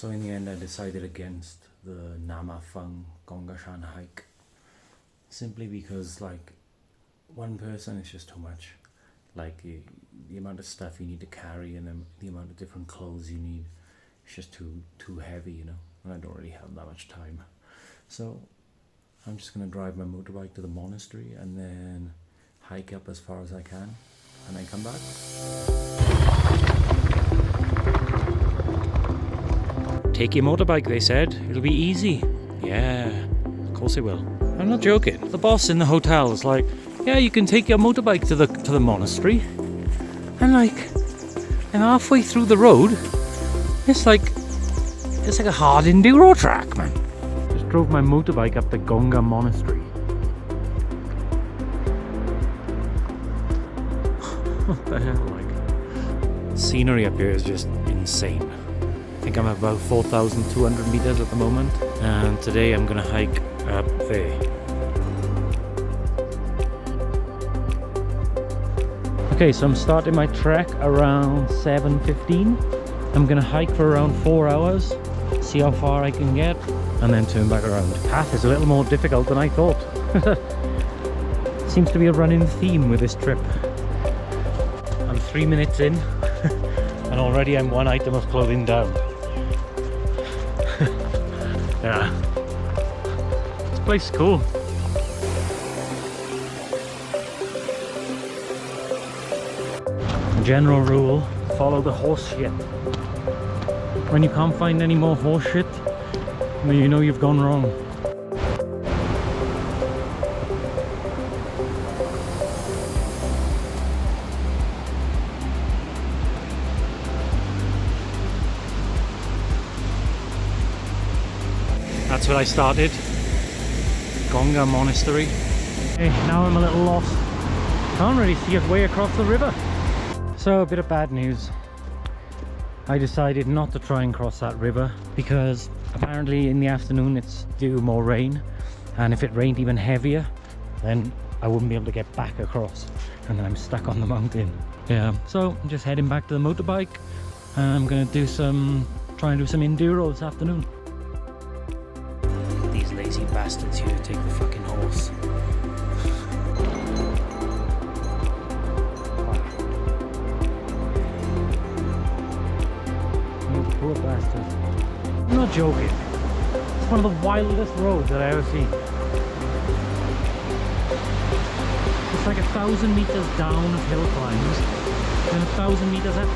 So in the end I decided against the Namafeng Gongashan hike, simply because like one person is just too much. Like the amount of stuff you need to carry and the amount of different clothes you need, it's just too heavy, you know, and I don't really have that much time. So I'm just gonna drive my motorbike to the monastery and then hike up as far as I can and then come back. Take your motorbike, they said. It'll be easy. Yeah, of course it will. I'm not joking. The boss in the hotel is like, yeah, you can take your motorbike to the monastery. And halfway through the road, it's like a hard enduro track, man. Just drove my motorbike up the Gonga Monastery. What the hell, like? Scenery up here is just insane. I think I'm at about 4,200 meters at the moment, and today I'm gonna hike up there. Okay, so I'm starting my trek around 7:15. I'm gonna hike for around 4 hours, see how far I can get, and then turn back around. The path is a little more difficult than I thought. Seems to be a running theme with this trip. I'm 3 minutes in, and already I'm one item of clothing down. Yeah, this place is cool. General rule, follow the horse shit. When you can't find any more horse shit, then you know you've gone wrong. That's where I started, Gonga Monastery. Okay, now I'm a little lost. Can't really see a way across the river. So a bit of bad news. I decided not to try and cross that river because apparently in the afternoon it's due more rain, and if it rained even heavier then I wouldn't be able to get back across and then I'm stuck on the mountain. Yeah, so I'm just heading back to the motorbike and I'm gonna try and do some enduro this afternoon. These lazy bastards here to take the fucking horse. Poor bastard. I'm not joking. It's one of the wildest roads that I ever seen. It's like 1,000 meters down of hill climbs and 1,000 meters up.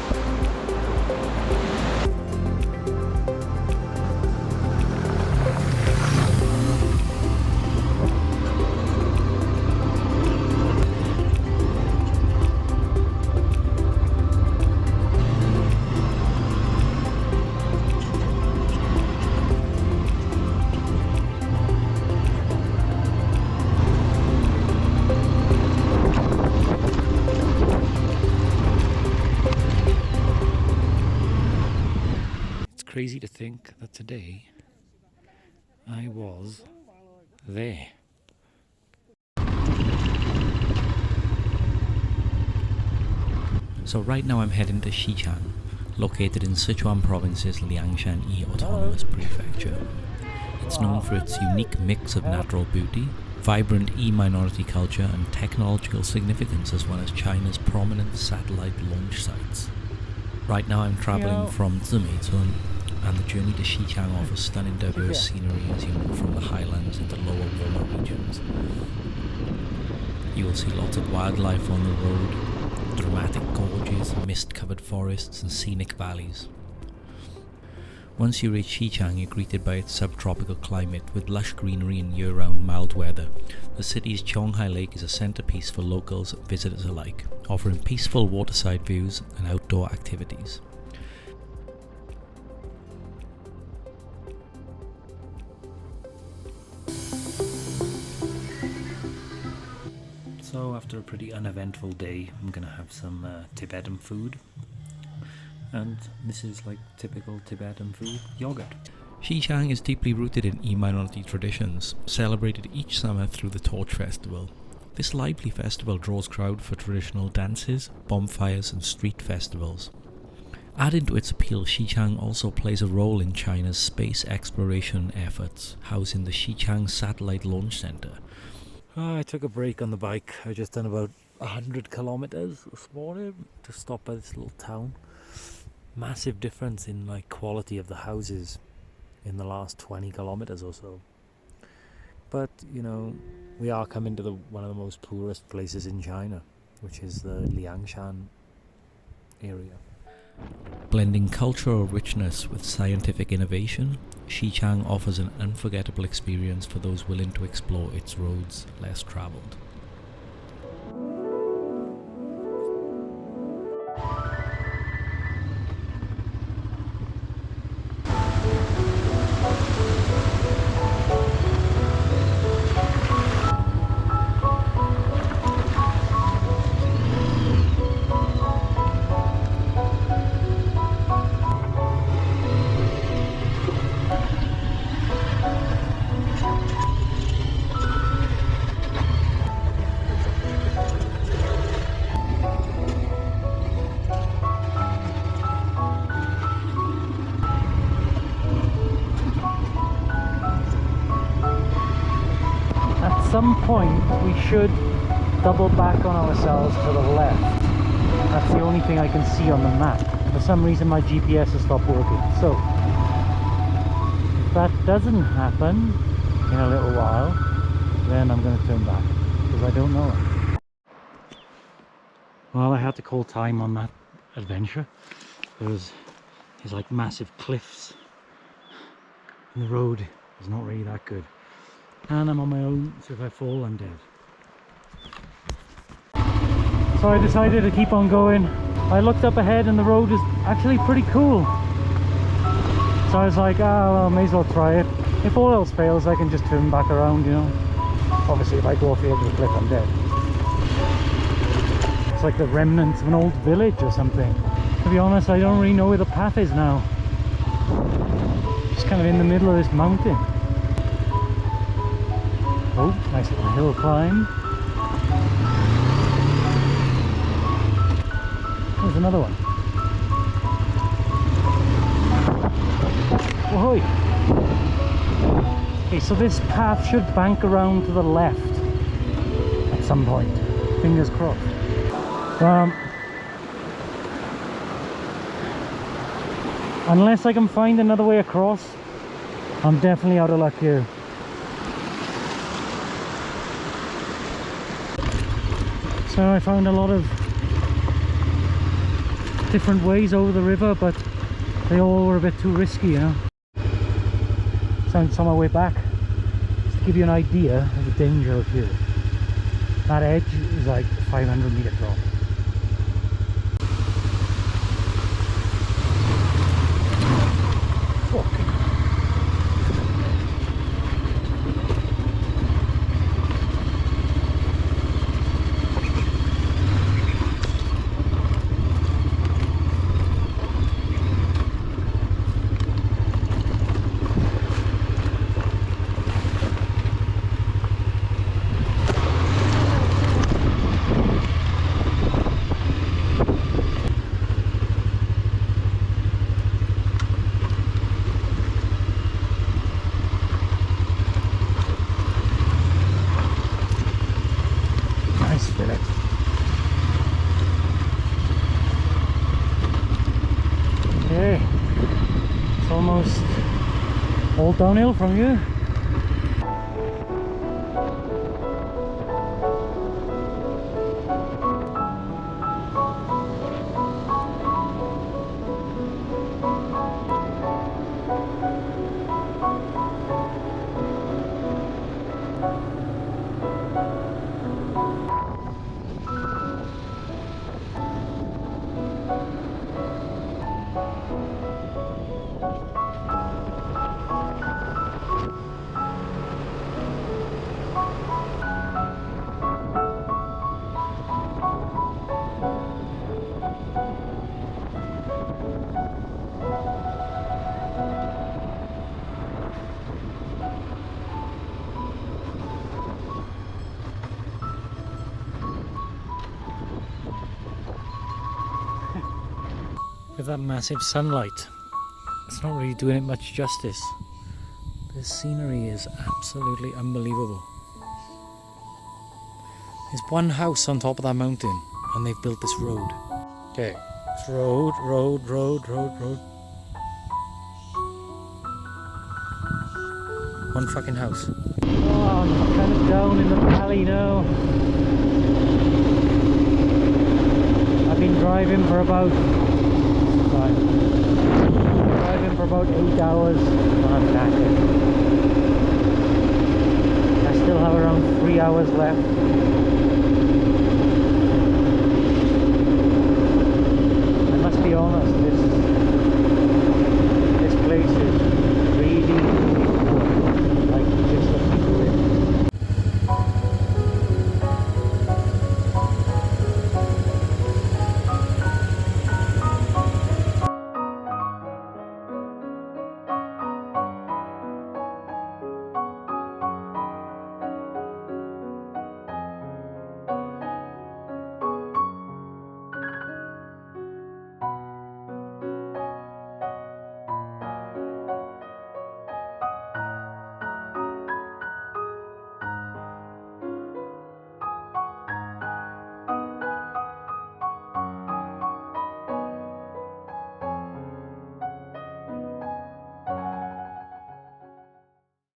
Crazy to think that today I was there. So right now I'm heading to Xichang, located in Sichuan province's Liangshan Autonomous Prefecture. It's known for its unique mix of natural beauty, vibrant E-minority culture and technological significance, as well as China's prominent satellite launch sites. Right now I'm travelling from ZiMei, and the journey to Xichang offers stunning diverse scenery as you move from the highlands into lower warmer regions. You will see lots of wildlife on the road, dramatic gorges, mist-covered forests and scenic valleys. Once you reach Xichang, you're greeted by its subtropical climate with lush greenery and year-round mild weather. The city's Qionghai Lake is a centrepiece for locals and visitors alike, offering peaceful waterside views and outdoor activities. So after a pretty uneventful day, I'm gonna have some Tibetan food, and this is like typical Tibetan food, yogurt. Xichang is deeply rooted in E-minority traditions, celebrated each summer through the Torch Festival. This lively festival draws crowd for traditional dances, bonfires and street festivals. Adding to its appeal, Xichang also plays a role in China's space exploration efforts, housing the Xichang Satellite Launch Center. I took a break on the bike. I just done about 100 kilometers this morning to stop by this little town. Massive difference in like quality of the houses in the last 20 kilometers or so. But you know, we are coming to one of the most poorest places in China, which is the Liangshan area. Blending cultural richness with scientific innovation, Xichang offers an unforgettable experience for those willing to explore its roads less traveled. At some point we should double back on ourselves to the left. That's the only thing I can see on the map. For some reason my GPS has stopped working. So if that doesn't happen in a little while, then I'm going to turn back because I don't know it. Well, I had to call time on that adventure. There's like massive cliffs and the road is not really that good. And I'm on my own, so if I fall, I'm dead. So I decided to keep on going. I looked up ahead and the road is actually pretty cool. So I was like, well, may as well try it. If all else fails, I can just turn back around, you know. Obviously, if I go off the edge of the cliff, I'm dead. It's like the remnants of an old village or something. To be honest, I don't really know where the path is now. Just kind of in the middle of this mountain. Oh, nice little hill climb. There's another one. Whoa! Okay, so this path should bank around to the left at some point. Fingers crossed. Unless I can find another way across, I'm definitely out of luck here. So I found a lot of different ways over the river, but they all were a bit too risky, you know. So I'm on my way back, just to give you an idea of the danger of here. That edge is like a 500-meter drop. Okay, it's almost all downhill from here. that massive sunlight. It's not really doing it much justice. This scenery is absolutely unbelievable. There's one house on top of that mountain, and they've built this road. Okay, it's road. One fucking house. Oh, I'm kind of down in the valley now. I've been driving for about 8 hours. I'm knackered. I still have around 3 hours left.